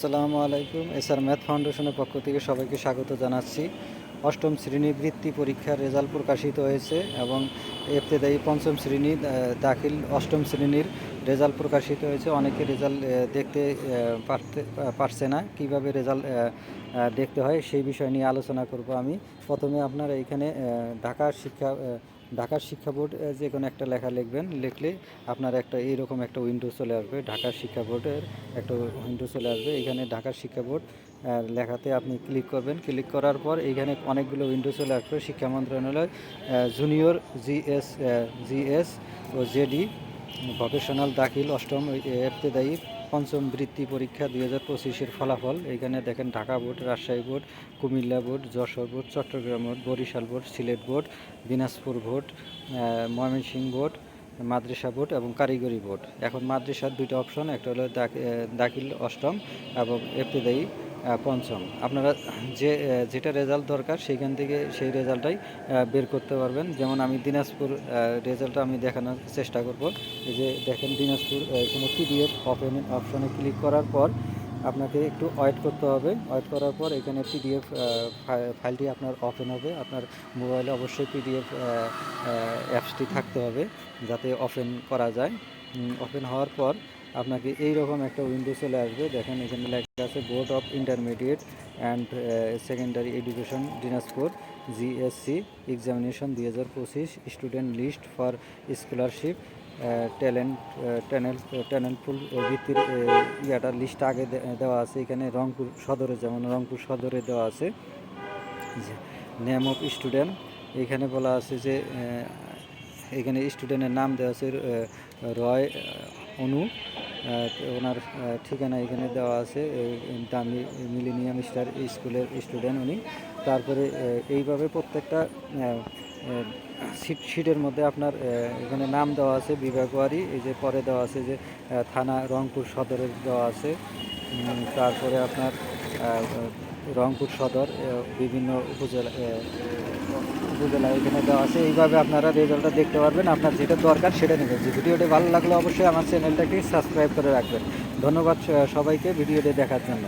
আসসালামু আলাইকুম। SR math ফাউন্ডেশনের পক্ষ থেকে সবাইকে স্বাগত জানাচ্ছি। অষ্টম শ্রেণী বৃত্তি পরীক্ষার রেজাল্ট প্রকাশিত হয়েছে এবং ইবতেদায়ী পঞ্চম শ্রেণী দাখিল অষ্টম শ্রেণীর রেজাল্ট প্রকাশিত হয়েছে। অনেকে রেজাল্ট দেখতে পারছে না, কিভাবে রেজাল্ট দেখতে হয় সেই বিষয় নিয়ে আলোচনা করব আমি। প্রথমে আপনারা এখানে ঢাকার শিক্ষা বোর্ড যে কোনো একটা লেখা লিখবেন। লিখলে আপনার একটা এইরকম একটা উইন্ডো চলে আসবে। ঢাকার শিক্ষা বোর্ডের একটা উইন্ডো চলে আসবে। এখানে ঢাকার শিক্ষা বোর্ড লেখাতে আপনি ক্লিক করবেন। ক্লিক করার পর এইখানে অনেকগুলো উইন্ডো চলে আসবে। শিক্ষা মন্ত্রণালয় জুনিয়র জিএস ও জেডি ভকেশনাল দাখিল অষ্টম ইবতেদায়ী পঞ্চম বৃত্তি পরীক্ষা 2025-এর ফলাফল। এখানে দেখেন Dhaka board, Rajshahi board, Comilla board, Jessore board, Chittagong board, Barisal board, Sylhet board, Dinajpur board, Mymensingh board, মাদ্রাসা বোর্ড এবং কারিগরি বোর্ড। এখন মাদ্রাসার দুইটা অপশন, একটা হলো দাখিল অষ্টম এবং ইবতেদায়ী পঞ্চম। আপনারা যেটা রেজাল্ট দরকার সেইখান থেকে সেই রেজাল্টটাই বের করতে পারবেন। যেমন আমি দিনাজপুর রেজাল্টটা আমি দেখানোর চেষ্টা করব। এই যে দেখেন দিনাজপুর, এখানে পিডিএফ অপশনে ক্লিক করার পর আপনাকে একটু ওয়েট করতে হবে। ওয়েট করার পর এখানে পিডিএফ ফাইলটি আপনার ওপেন হবে। আপনার মোবাইলে অবশ্যই পিডিএফ অ্যাপসটি থাকতে হবে যাতে ওপেন করা যায়। ওপেন হওয়ার পর আপনাকে এই রকম একটা উইন্ডো চলে আসবে। দেখেন এখানে লেখা আছে board of intermediate and secondary education Dinajpur JSC examination 2025 student list for scholarship talent pool ভিত্তির ইয়াটার লিস্ট আগে দেওয়া আছে। এখানে রংপুর সদরে, যেমন রংপুর সদরে দেওয়া আছে নেম অফ স্টুডেন্ট। এখানে বলা আছে যে এখানে স্টুডেন্টের নাম দেওয়া আছে রয় অনু, ওনার ঠিকানা এখানে দেওয়া আছে, দ্য মিলেনিয়াম স্টার স্কুলের স্টুডেন্ট উনি। তারপরে এইভাবে প্রত্যেকটা শিটের মধ্যে আপনার এখানে নাম দেওয়া আছে বিভাগওয়ারি। এই যে পরে দেওয়া আছে যে থানা রংপুর সদরের দেওয়া আছে। তারপরে আপনার রংপুর সদর বিভিন্ন উপজেলা এখানে দেওয়া আছে। এইভাবে আপনারা রেজাল্টটা দেখতে পারবেন। আপনার যেটা দরকার সেটা নেবেন। যে ভিডিওটি ভালো লাগলে অবশ্যই আমার চ্যানেলটাকে সাবস্ক্রাইব করে রাখবেন। ধন্যবাদ সবাইকে ভিডিওটি দেখার জন্য।